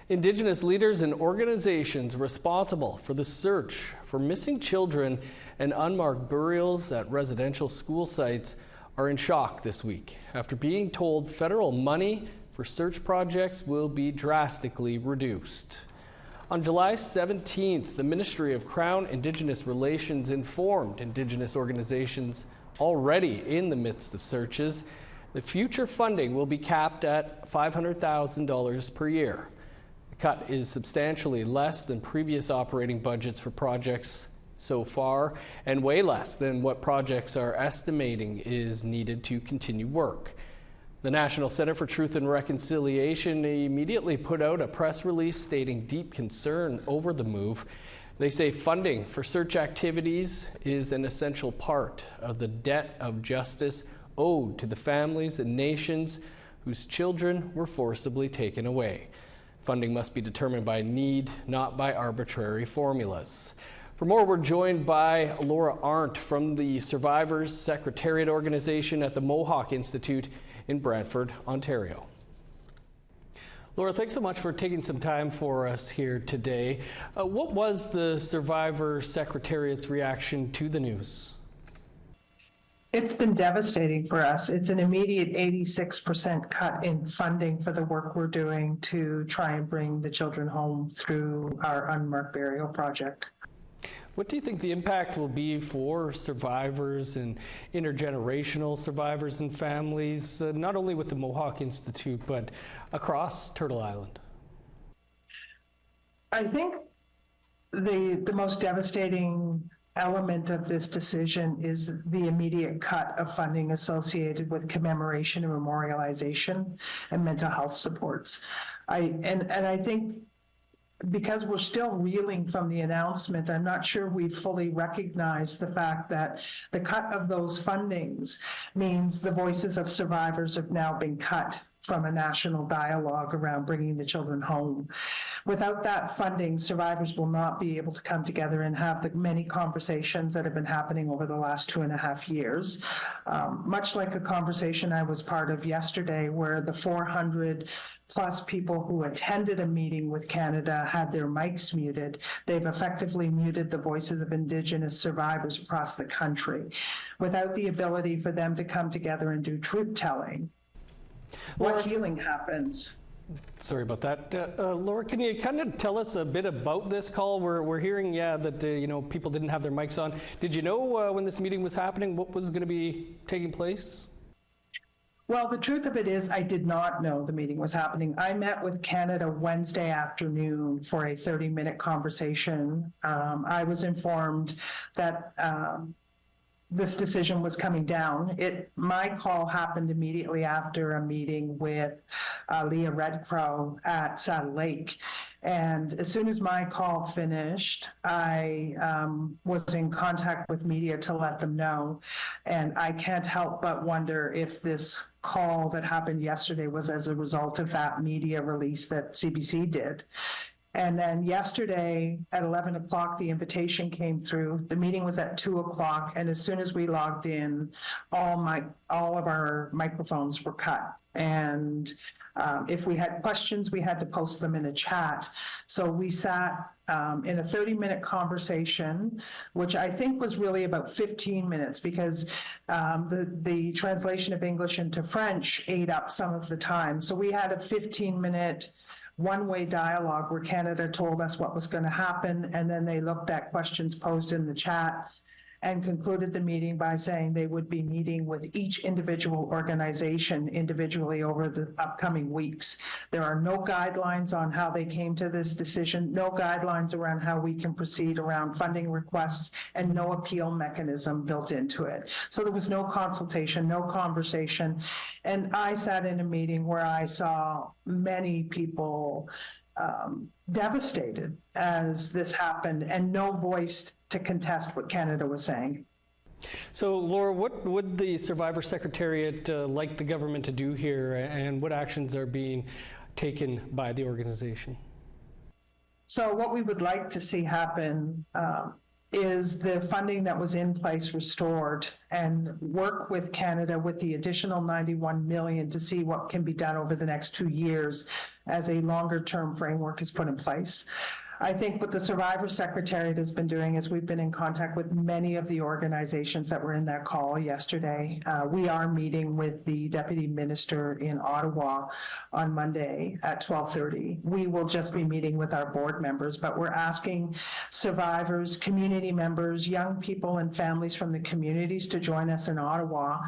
Indigenous leaders and organizations responsible for the search for missing children and unmarked burials at residential school sites are in shock this week after being told federal money for search projects will be drastically reduced. On July 17th, the Ministry of Crown Indigenous Relations informed Indigenous organizations already in the midst of searches that future funding will be capped at $500,000 per year. The cut is substantially less than previous operating budgets for projects so far and way less than what projects are estimating is needed to continue work. The National Center for Truth and Reconciliation immediately put out a press release stating deep concern over the move. They say funding for search activities is an essential part of the debt of justice owed to the families and nations whose children were forcibly taken away. Funding must be determined by need, not by arbitrary formulas. For more, we're joined by Laura Arndt from the Survivors Secretariat Organization at the Mohawk Institute in Brantford, Ontario. Laura, thanks so much for taking some time for us here today. What was the Survivor Secretariat's reaction to the news? It's been devastating for us. It's an immediate 86% cut in funding for the work we're doing to try and bring the children home through our unmarked burial project. What do you think the impact will be for survivors and intergenerational survivors and families, not only with the Mohawk Institute, but across Turtle Island? I think the most devastating element of this decision is the immediate cut of funding associated with commemoration and memorialization and mental health supports. I think because we're still reeling from the announcement, I'm not sure we've fully recognized the fact that the cut of those fundings means the voices of survivors have now been cut from a national dialogue around bringing the children home. Without that funding, survivors will not be able to come together and have the many conversations that have been happening over the last 2.5 years. Much like a conversation I was part of yesterday where the 400 plus people who attended a meeting with Canada had their mics muted. They've effectively muted the voices of Indigenous survivors across the country. Without the ability for them to come together and do truth-telling, what healing happens? Sorry about that. Laura, can you kind of tell us a bit about this call? We're hearing, that people didn't have their mics on. Did you know when this meeting was happening, what was going to be taking place? Well, the truth of it is I did not know the meeting was happening. I met with Canada Wednesday afternoon for a 30-minute conversation. I was informed that this decision was coming down. My call happened immediately after a meeting with Leah Redcrow at Saddle Lake. And as soon as my call finished, I was in contact with media to let them know. And I can't help but wonder if this call that happened yesterday was as a result of that media release that CBC did. And then yesterday at 11 o'clock, the invitation came through. The meeting was at 2 o'clock. And as soon as we logged in, all of our microphones were cut. And if we had questions, we had to post them in a chat. So we sat in a 30-minute conversation, which I think was really about 15 minutes because the translation of English into French ate up some of the time. So we had a 15-minute one-way dialogue where Canada told us what was going to happen, and then they looked at questions posed in the chat and concluded the meeting by saying they would be meeting with each individual organization individually over the upcoming weeks. There are no guidelines on how they came to this decision, no guidelines around how we can proceed around funding requests, and no appeal mechanism built into it. So there was no consultation, no conversation. And I sat in a meeting where I saw many people devastated as this happened and no voice to contest what Canada was saying. So, Laura, what would the Survivor Secretariat like the government to do here, and what actions are being taken by the organization? So what we would like to see happen is the funding that was in place restored, and work with Canada with the additional $91 million to see what can be done over the next 2 years as a longer-term framework is put in place. I think what the Survivor Secretariat has been doing is we've been in contact with many of the organizations that were in that call yesterday. We are meeting with the Deputy Minister in Ottawa on Monday at 12:30. We will just be meeting with our board members, but we're asking survivors, community members, young people and families from the communities to join us in Ottawa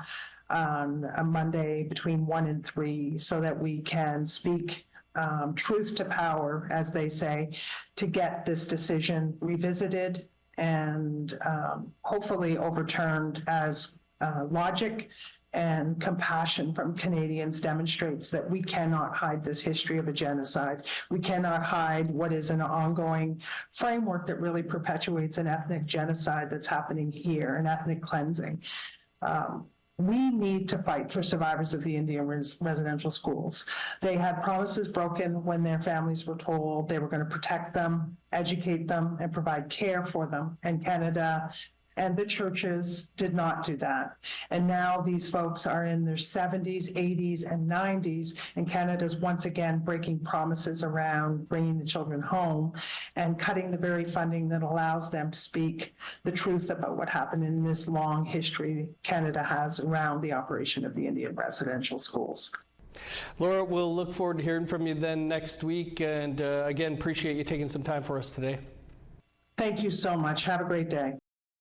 on a Monday between 1 and 3 so that we can speak truth to power, as they say, to get this decision revisited and hopefully overturned as logic and compassion from Canadians demonstrates that we cannot hide this history of a genocide. We cannot hide what is an ongoing framework that really perpetuates an ethnic genocide that's happening here, an ethnic cleansing. We need to fight for survivors of the Indian residential schools. They had promises broken when their families were told they were going to protect them, educate them, and provide care for them. And Canada and the churches did not do that. And now these folks are in their 70s, 80s, and 90s, and Canada's once again breaking promises around bringing the children home and cutting the very funding that allows them to speak the truth about what happened in this long history Canada has around the operation of the Indian residential schools. Laura, we'll look forward to hearing from you then next week, and again, appreciate you taking some time for us today. Thank you so much. Have a great day.